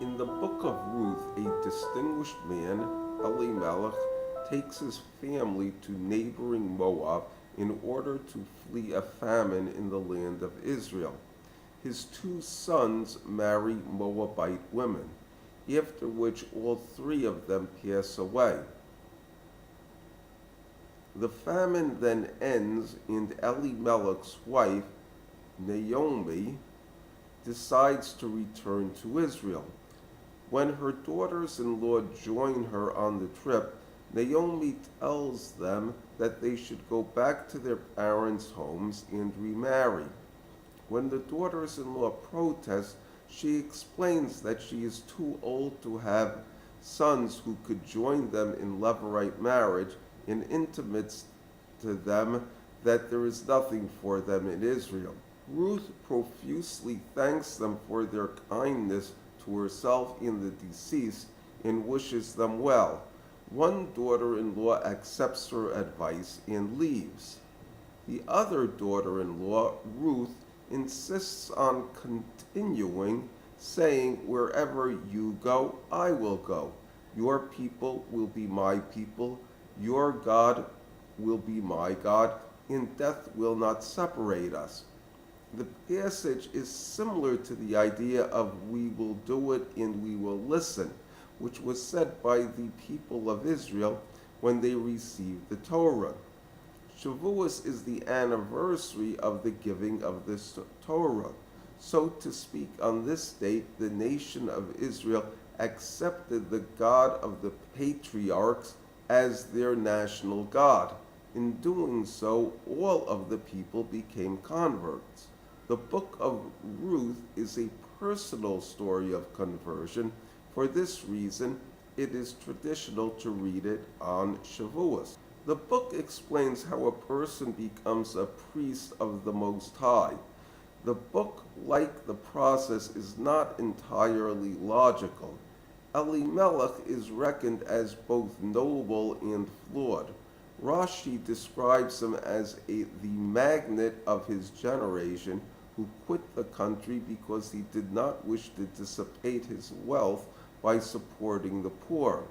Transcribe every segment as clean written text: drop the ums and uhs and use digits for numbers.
In the book of Ruth, a distinguished man, Elimelech, takes his family to neighboring Moab in order to flee a famine in the land of Israel. His two sons marry Moabite women, after which all three of them pass away. The famine then ends, and Elimelech's wife, Naomi, decides to return to Israel. When her daughters-in-law join her on the trip, Naomi tells them that they should go back to their parents' homes and remarry. When the daughters-in-law protest, she explains that she is too old to have sons who could join them in levirate marriage, and intimates to them that there is nothing for them in Israel. Ruth profusely thanks them for their kindness to herself and the deceased and wishes them well. One daughter-in-law accepts her advice and leaves. The other daughter-in-law, Ruth, insists on continuing, saying, "Wherever you go, I will go. Your people will be my people. Your God will be my God, and death will not separate us." The passage is similar to the idea of "we will do it and we will listen," which was said by the people of Israel when they received the Torah. Shavuos is the anniversary of the giving of this Torah. So to speak, on this date, the nation of Israel accepted the God of the patriarchs as their national God. In doing so, all of the people became converts. The book of Ruth is a personal story of conversion. For this reason, it is traditional to read it on Shavuos. The book explains how a person becomes a priest of the Most High. The book, like the process, is not entirely logical. Elimelech is reckoned as both noble and flawed. Rashi describes him as the magnate of his generation who quit the country because he did not wish to dissipate his wealth by supporting the poor.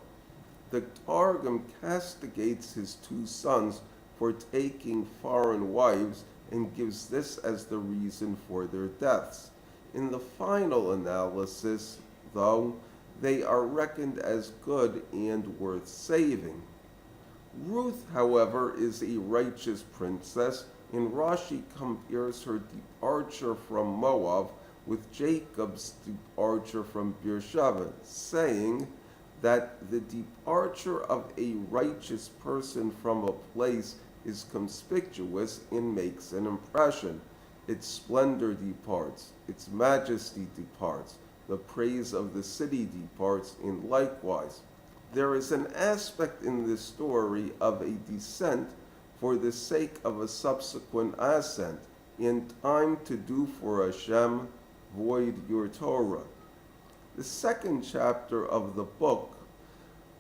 The Targum castigates his two sons for taking foreign wives and gives this as the reason for their deaths. In the final analysis, though, they are reckoned as good and worth saving. Ruth, however, is a righteous princess, and Rashi compares her departure from Moab with Jacob's departure from Beersheba, saying that the departure of a righteous person from a place is conspicuous and makes an impression. Its splendor departs, its majesty departs, the praise of the city departs, and likewise. There is an aspect in this story of a descent for the sake of a subsequent ascent, in time to do for Hashem, void your Torah. The second chapter of the book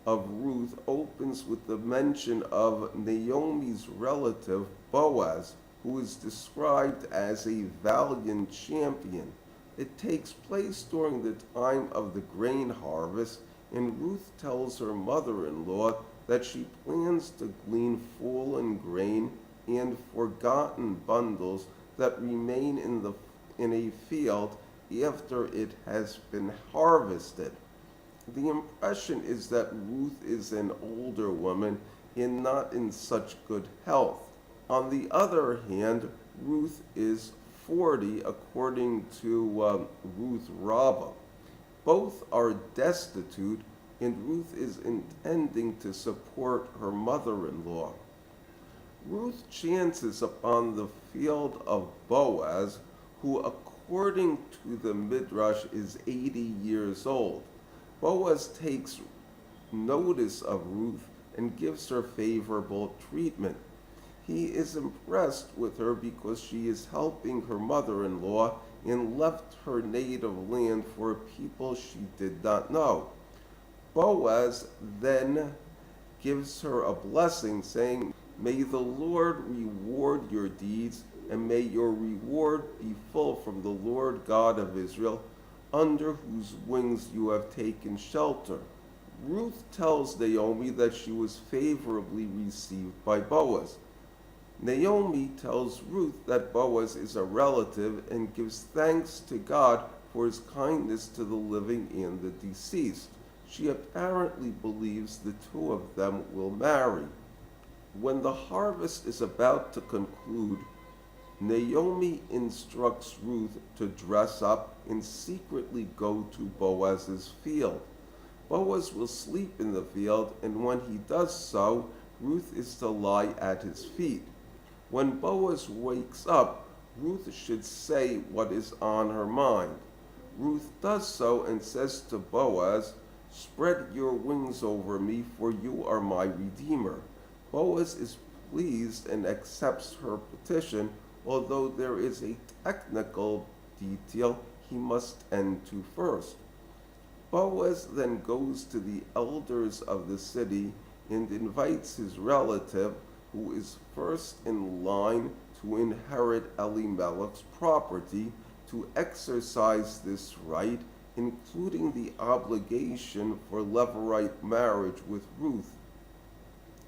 of Ruth opens with the mention of Naomi's relative, Boaz, who is described as a valiant champion. It takes place during the time of the grain harvest, and Ruth tells her mother-in-law that she plans to glean fallen grain and forgotten bundles that remain in a field after it has been harvested. The impression is that Ruth is an older woman and not in such good health. On the other hand, Ruth is 40 according to Ruth Rabbah. Both are destitute, and Ruth is intending to support her mother-in-law. Ruth chances upon the field of Boaz, who according to the Midrash is 80 years old. Boaz takes notice of Ruth and gives her favorable treatment. He is impressed with her because she is helping her mother-in-law and left her native land for a people she did not know. Boaz then gives her a blessing, saying, "May the Lord reward your deeds, and may your reward be full from the Lord God of Israel, under whose wings you have taken shelter. Ruth tells Naomi that she was favorably received by Boaz. Naomi tells Ruth that Boaz is a relative and gives thanks to God for his kindness to the living and the deceased. She apparently believes the two of them will marry. When the harvest is about to conclude, Naomi instructs Ruth to dress up and secretly go to Boaz's field. Boaz will sleep in the field, and when he does so, Ruth is to lie at his feet. When Boaz wakes up, Ruth should say what is on her mind. Ruth does so and says to Boaz, "Spread your wings over me, for you are my redeemer." Boaz is pleased and accepts her petition, although there is a technical detail he must tend to first. Boaz then goes to the elders of the city and invites his relative, who is first in line to inherit Elimelech's property, to exercise this right, including the obligation for levirate marriage with Ruth.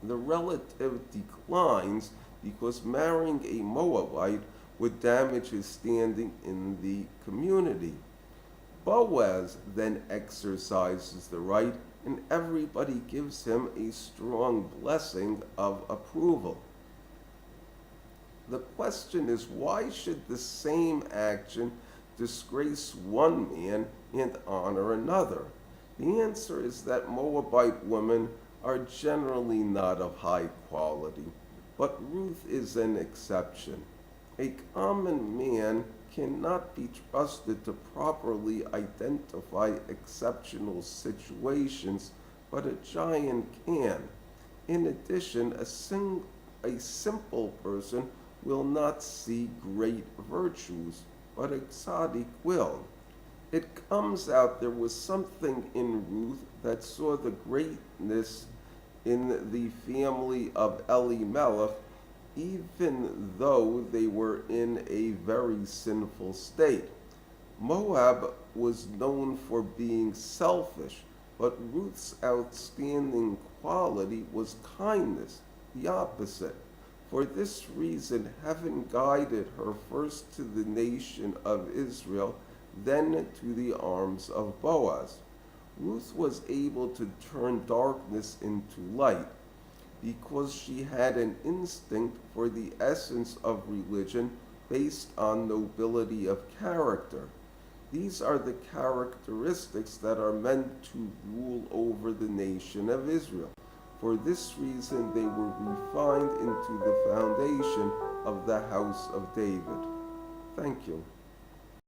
The relative declines because marrying a Moabite would damage his standing in the community. Boaz then exercises the right, and everybody gives him a strong blessing of approval. The question is, why should the same action disgrace one man and honor another? The answer is that Moabite women are generally not of high quality, but Ruth is an exception. A common man cannot be trusted to properly identify exceptional situations, but a giant can. In addition, a simple person will not see great virtues, but a tzaddik will. It comes out there was something in Ruth that saw the greatness in the family of Elimelech, even though they were in a very sinful state. Moab was known for being selfish, but Ruth's outstanding quality was kindness, the opposite. For this reason, heaven guided her first to the nation of Israel, then to the arms of Boaz. Ruth was able to turn darkness into light because she had an instinct for the essence of religion based on nobility of character. These are the characteristics that are meant to rule over the nation of Israel. For this reason, they were refined into the foundation of the house of David. Thank you.